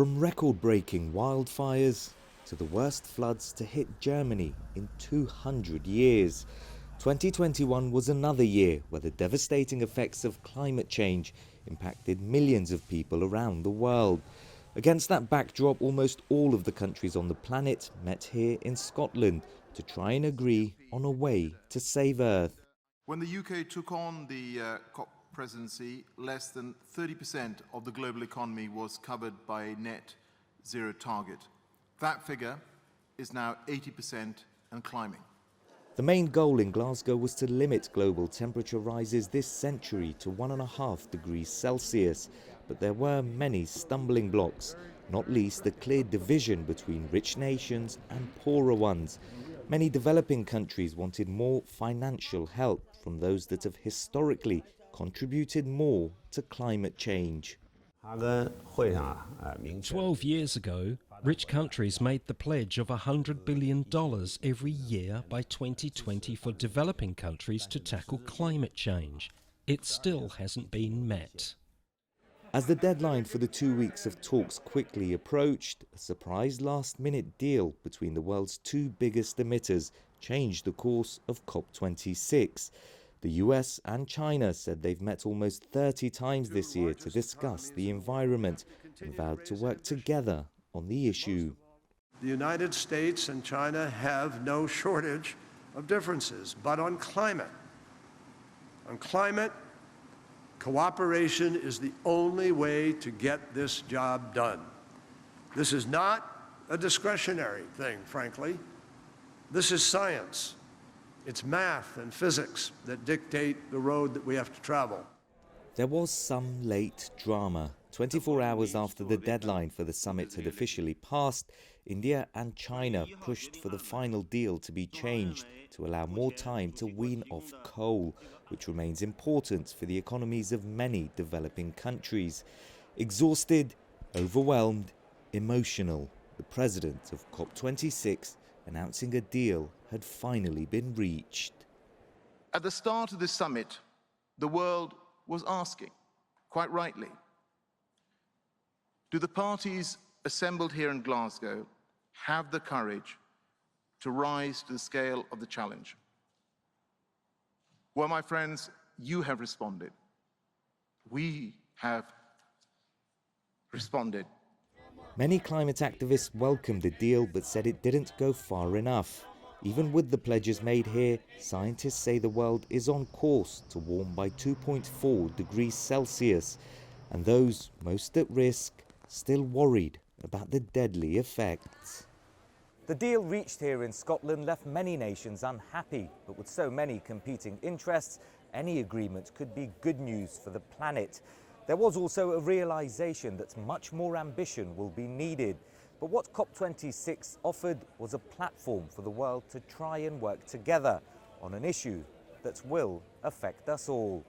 From record-breaking wildfires to the worst floods to hit Germany in 200 years, 2021 was another year where the devastating effects of climate change impacted millions of people around the world. Against that backdrop, almost all of the countries on the planet met here in Scotland to try and agree on a way to save Earth. When the UK took on the COP presidency, less than 30% of the global economy was covered by a net zero target. That figure is now 80% and climbing. The main goal in Glasgow was to limit global temperature rises this century to 1.5 degrees Celsius, but there were many stumbling blocks, not least the clear division between rich nations and poorer ones. Many developing countries wanted more financial help from those that have historically contributed more to climate change. 12 years ago, rich countries made the pledge of $100 billion every year by 2020 for developing countries to tackle climate change. It still hasn't been met. As the deadline for the 2 weeks of talks quickly approached, a surprise last-minute deal between the world's two biggest emitters changed the course of COP26. The US and China said they've met almost 30 times this year to discuss the environment and vowed to work together on the issue. The United States and China have no shortage of differences, but on climate, cooperation is the only way to get this job done. This is not a discretionary thing, frankly. This is science. It's math and physics that dictate the road that we have to travel. There was some late drama. 24 hours after the deadline for the summit had officially passed, India and China pushed for the final deal to be changed to allow more time to wean off coal, which remains important for the economies of many developing countries. Exhausted, overwhelmed, emotional, the president of COP26 announcing a deal had finally been reached. At the start of this summit, the world was asking, quite rightly, do the parties assembled here in Glasgow have the courage to rise to the scale of the challenge? Well, my friends, you have responded. We have responded. Many climate activists welcomed the deal but said it didn't go far enough. Even with the pledges made here, scientists say the world is on course to warm by 2.4 degrees Celsius, and those most at risk still worried about the deadly effects. The deal reached here in Scotland left many nations unhappy, but with so many competing interests, any agreement could be good news for the planet. There was also a realisation that much more ambition will be needed. But what COP26 offered was a platform for the world to try and work together on an issue that will affect us all.